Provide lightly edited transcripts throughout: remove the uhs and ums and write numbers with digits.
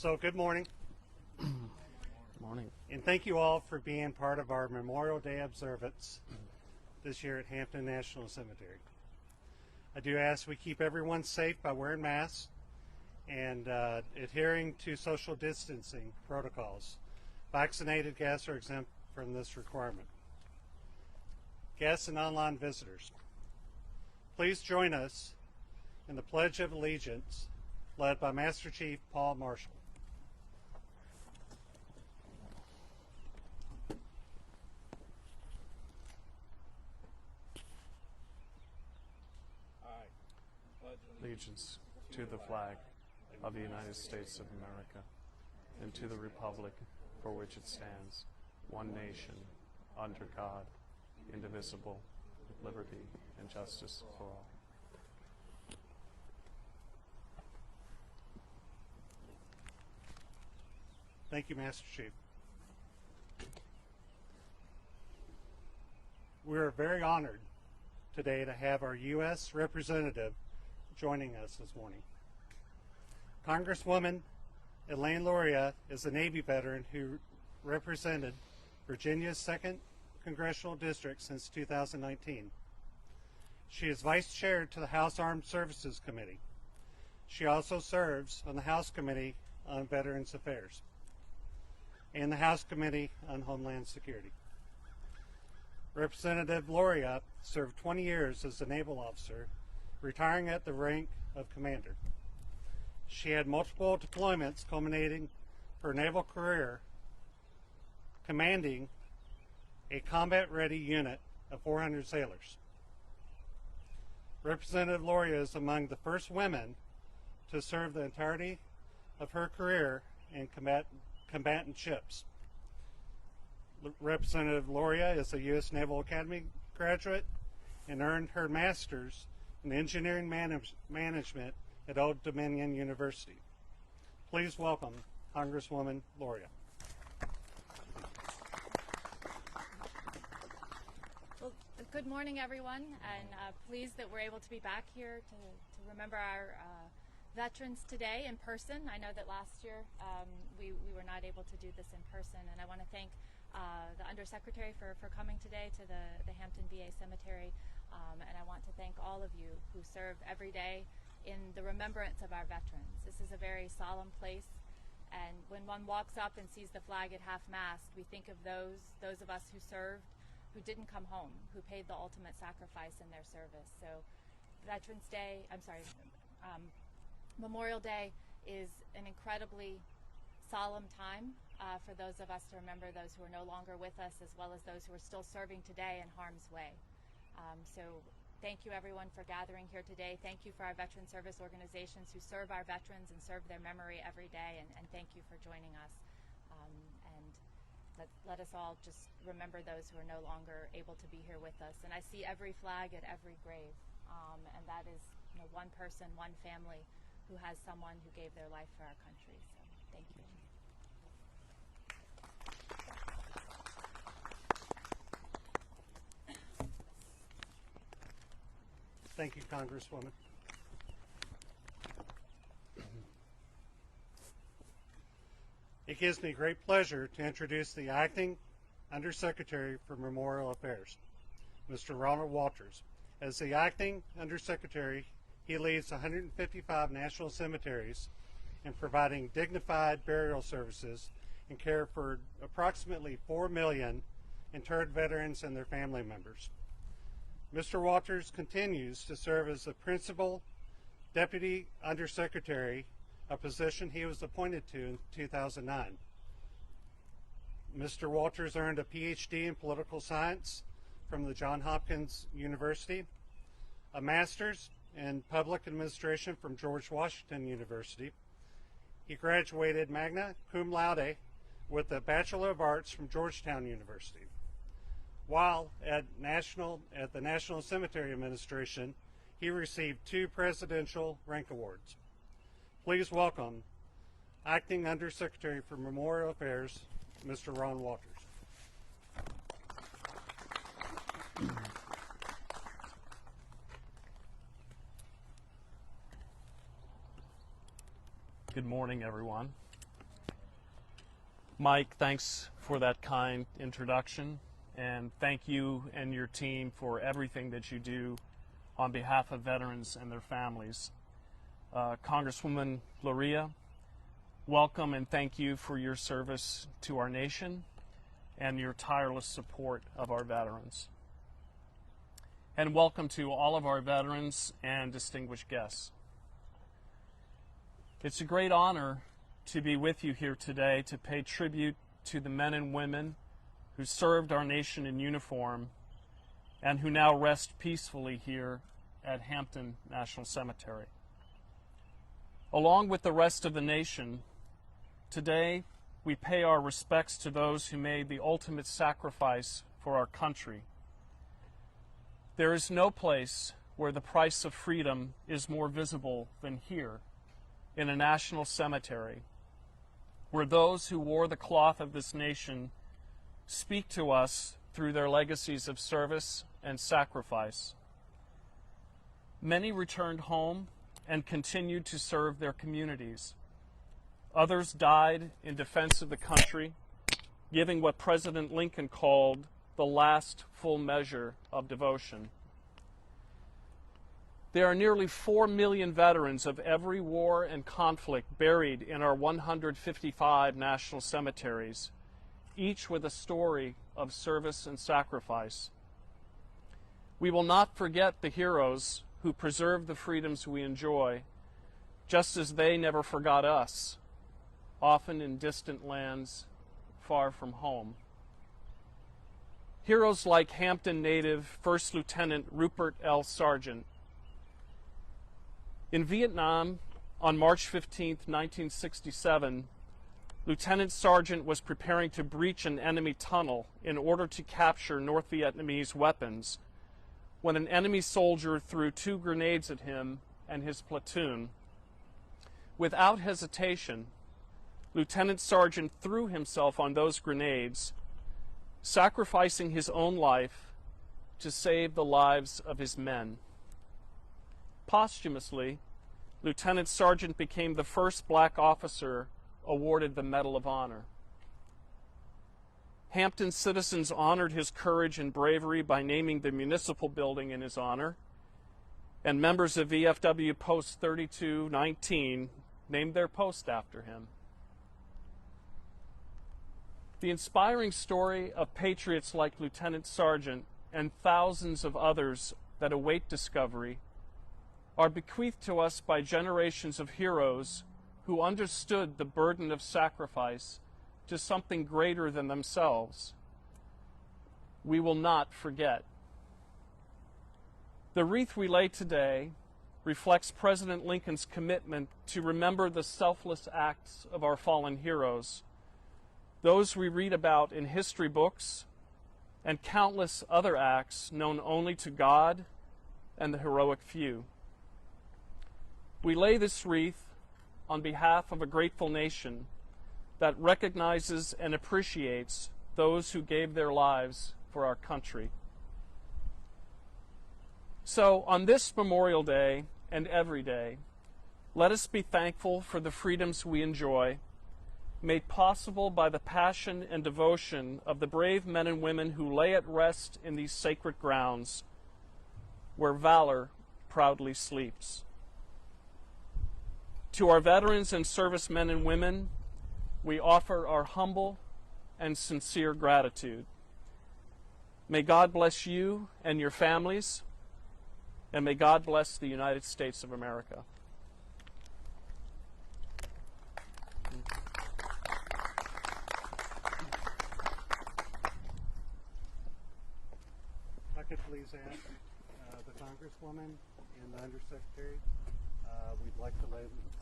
So good morning. Morning. And thank you all for being part of our Memorial Day observance this year at Hampton National Cemetery. I do ask we keep everyone safe by wearing masks and adhering to social distancing protocols. Vaccinated guests are exempt from this requirement. Guests and online visitors, please join us in the Pledge of Allegiance led by Master Chief Paul Marshall. Allegiance to the flag of the United States of America and to the republic for which it stands, one nation, under God, indivisible, with liberty and justice for all. Thank you, Master Chief. We are very honored today to have our U.S. representative joining us this morning. Congresswoman Elaine Luria is a Navy veteran who represented Virginia's 2nd Congressional District since 2019. She is Vice Chair to the House Armed Services Committee. She also serves on the House Committee on Veterans Affairs and the House Committee on Homeland Security. Representative Luria served 20 years as a naval officer, retiring at the rank of commander. She had multiple deployments culminating her naval career commanding a combat-ready unit of 400 sailors. Representative Luria is among the first women to serve the entirety of her career in combatant ships. Representative Luria is a U.S. Naval Academy graduate and earned her master's in engineering management at Old Dominion University. Please welcome Congresswoman Luria. Well, good morning, everyone, and pleased that we're able to be back here to remember our veterans today in person. I know that last year we were not able to do this in person, and I want to thank the Undersecretary for coming today to the Hampton VA Cemetery, and I want to thank all of you who serve every day in the remembrance of our veterans. This is a very solemn place, and when one walks up and sees the flag at half-mast, we think of those of us who served, who didn't come home, who paid the ultimate sacrifice in their service. So Memorial Day is an incredibly solemn time for those of us to remember those who are no longer with us, as well as those who are still serving today in harm's way. So thank you, everyone, for gathering here today. Thank you for our veteran service organizations who serve our veterans and serve their memory every day, and thank you for joining us. And let us all just remember those who are no longer able to be here with us. And I see every flag at every grave, and that is one person, one family who has someone who gave their life for our country. So thank you. Thank you, Congresswoman. It gives me great pleasure to introduce the Acting Undersecretary for Memorial Affairs, Mr. Ronald Walters. As the Acting Undersecretary, he leads 155 national cemeteries in providing dignified burial services and care for approximately 4 million interred veterans and their family members. Mr. Walters continues to serve as the Principal Deputy Undersecretary, a position he was appointed to in 2009. Mr. Walters earned a PhD in political science from the Johns Hopkins University, a master's in public administration from George Washington University. He graduated magna cum laude with a Bachelor of Arts from Georgetown University. While at the National Cemetery Administration, he received 2 presidential rank awards. Please welcome Acting Undersecretary for Memorial Affairs, Mr. Ron Walters. Good morning, everyone. Mike, thanks for that kind introduction, and thank you and your team for everything that you do on behalf of veterans and their families. Congresswoman Luria, welcome and thank you for your service to our nation and your tireless support of our veterans. And welcome to all of our veterans and distinguished guests. It's a great honor to be with you here today to pay tribute to the men and women who served our nation in uniform and who now rest peacefully here at Hampton National Cemetery. Along with the rest of the nation, today we pay our respects to those who made the ultimate sacrifice for our country. There is no place where the price of freedom is more visible than here in a national cemetery, where those who wore the cloth of this nation speak to us through their legacies of service and sacrifice. Many returned home and continued to serve their communities. Others died in defense of the country, giving what President Lincoln called the last full measure of devotion. There are nearly 4 million veterans of every war and conflict buried in our 155 national cemeteries, each with a story of service and sacrifice. We will not forget the heroes who preserved the freedoms we enjoy, just as they never forgot us, often in distant lands far from home. Heroes like Hampton native First Lieutenant Rupert L. Sargent. In Vietnam, on March 15, 1967, Lieutenant Sargent was preparing to breach an enemy tunnel in order to capture North Vietnamese weapons when an enemy soldier threw 2 grenades at him and his platoon. Without hesitation, Lieutenant Sargent threw himself on those grenades, sacrificing his own life to save the lives of his men. Posthumously, Lieutenant Sargent became the first black officer awarded the Medal of Honor. Hampton citizens honored his courage and bravery by naming the municipal building in his honor, and members of VFW Post 3219 named their post after him. The inspiring story of patriots like Lieutenant Sargent and thousands of others that await discovery are bequeathed to us by generations of heroes who understood the burden of sacrifice to something greater than themselves. We will not forget. The wreath we lay today reflects President Lincoln's commitment to remember the selfless acts of our fallen heroes, those we read about in history books, and countless other acts known only to God and the heroic few. We lay this wreath on behalf of a grateful nation that recognizes and appreciates those who gave their lives for our country. So, on this Memorial Day and every day, let us be thankful for the freedoms we enjoy, made possible by the passion and devotion of the brave men and women who lay at rest in these sacred grounds, where valor proudly sleeps. To our veterans and servicemen and women, we offer our humble and sincere gratitude. May God bless you and your families, and may God bless the United States of America. If I could please ask the Congresswoman and the Undersecretary, we'd like to lay the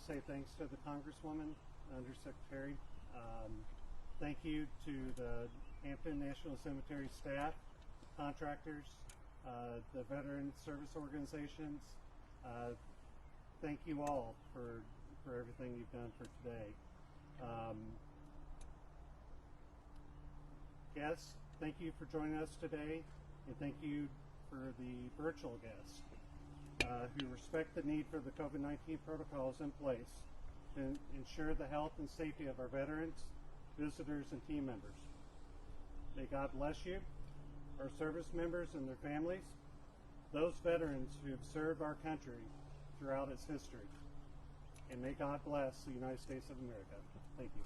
say thanks to the Congresswoman, Undersecretary. Thank you to the Hampton National Cemetery staff, contractors, the veteran service organizations. Thank you all for everything you've done for today. Guests, thank you for joining us today, and thank you for the virtual guests who respect the need for the COVID-19 protocols in place to ensure the health and safety of our veterans, visitors, and team members. May God bless you, our service members and their families, those veterans who have served our country throughout its history. And may God bless the United States of America. Thank you.